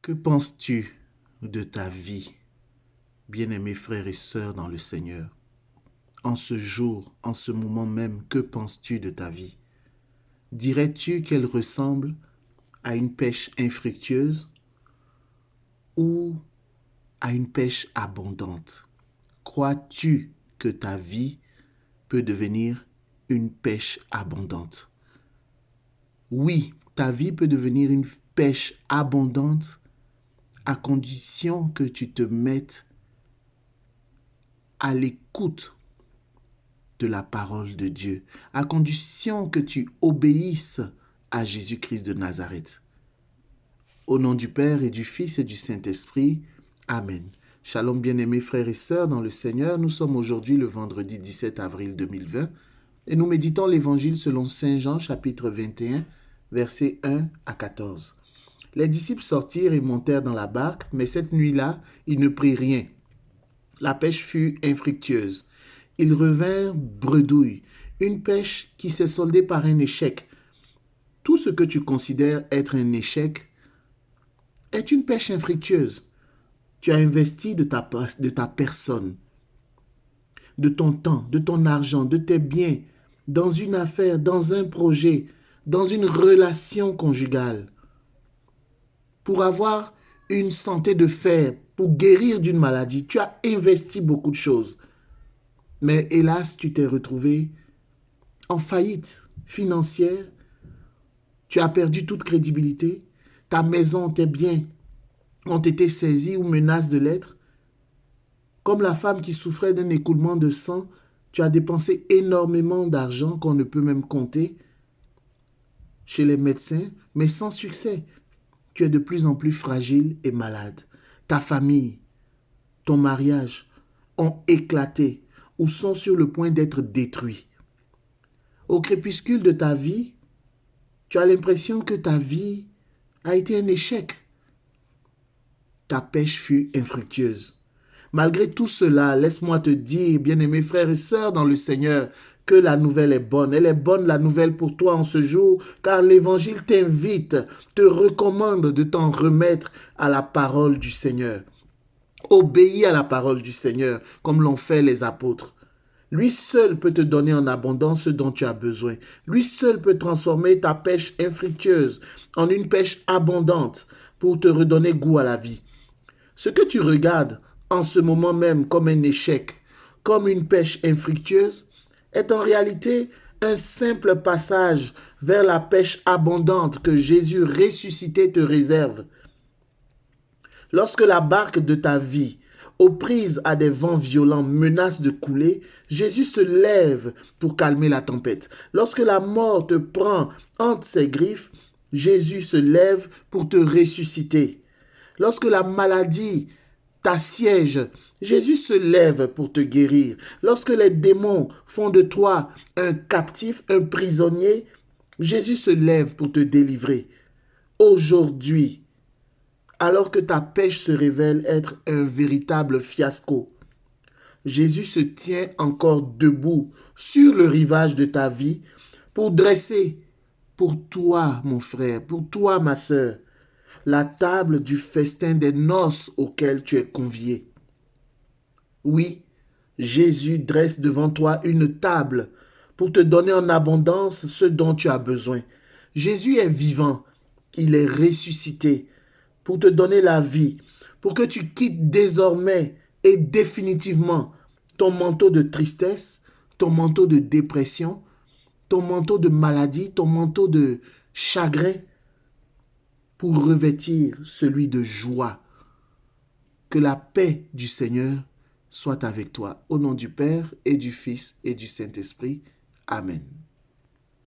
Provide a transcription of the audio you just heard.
Que penses-tu de ta vie, bien-aimés frères et sœurs dans le Seigneur? En ce jour, en ce moment même, que penses-tu de ta vie? Dirais-tu qu'elle ressemble à une pêche infructueuse ou à une pêche abondante? Crois-tu que ta vie peut devenir une pêche abondante? Oui, ta vie peut devenir une pêche abondante à condition que tu te mettes à l'écoute de la parole de Dieu, à condition que tu obéisses à Jésus-Christ de Nazareth. Au nom du Père et du Fils et du Saint-Esprit, Amen. Shalom bien-aimés frères et sœurs dans le Seigneur, nous sommes aujourd'hui le vendredi 17 avril 2020 et nous méditons l'évangile selon Saint Jean chapitre 21, versets 1 à 14. Les disciples sortirent et montèrent dans la barque, mais cette nuit-là, ils ne prirent rien. La pêche fut infructueuse. Ils revinrent bredouilles, une pêche qui s'est soldée par un échec. Tout ce que tu considères être un échec est une pêche infructueuse. Tu as investi de ta personne, de ton temps, de ton argent, de tes biens, dans une affaire, dans un projet, dans une relation conjugale. Pour avoir une santé de fer, pour guérir d'une maladie, tu as investi beaucoup de choses. Mais hélas, tu t'es retrouvé en faillite financière. Tu as perdu toute crédibilité. Ta maison, tes biens ont été saisis ou menacent de l'être. Comme la femme qui souffrait d'un écoulement de sang, tu as dépensé énormément d'argent qu'on ne peut même compter chez les médecins, mais sans succès. Tu es de plus en plus fragile et malade. Ta famille, ton mariage ont éclaté ou sont sur le point d'être détruits. Au crépuscule de ta vie, tu as l'impression que ta vie a été un échec. Ta pêche fut infructueuse. Malgré tout cela, laisse-moi te dire, bien-aimés frères et sœurs dans le Seigneur, que la nouvelle est bonne. Elle est bonne, la nouvelle, pour toi en ce jour, car l'Évangile t'invite, te recommande de t'en remettre à la parole du Seigneur. Obéis à la parole du Seigneur, comme l'ont fait les apôtres. Lui seul peut te donner en abondance ce dont tu as besoin. Lui seul peut transformer ta pêche infructueuse en une pêche abondante pour te redonner goût à la vie. Ce que tu regardes en ce moment même comme un échec, comme une pêche infructueuse, est en réalité un simple passage vers la pêche abondante que Jésus ressuscité te réserve. Lorsque la barque de ta vie, aux prises à des vents violents, menace de couler, Jésus se lève pour calmer la tempête. Lorsque la mort te prend entre ses griffes, Jésus se lève pour te ressusciter. Lorsque la maladie t'assiège, Jésus se lève pour te guérir. Lorsque les démons font de toi un captif, un prisonnier, Jésus se lève pour te délivrer. Aujourd'hui, alors que ta pêche se révèle être un véritable fiasco, Jésus se tient encore debout sur le rivage de ta vie pour dresser pour toi, mon frère, pour toi, ma sœur, la table du festin des noces auquel tu es convié. Oui, Jésus dresse devant toi une table pour te donner en abondance ce dont tu as besoin. Jésus est vivant, il est ressuscité pour te donner la vie, pour que tu quittes désormais et définitivement ton manteau de tristesse, ton manteau de dépression, ton manteau de maladie, ton manteau de chagrin, pour revêtir celui de joie. Que la paix du Seigneur soit avec toi. Au nom du Père et du Fils et du Saint-Esprit. Amen.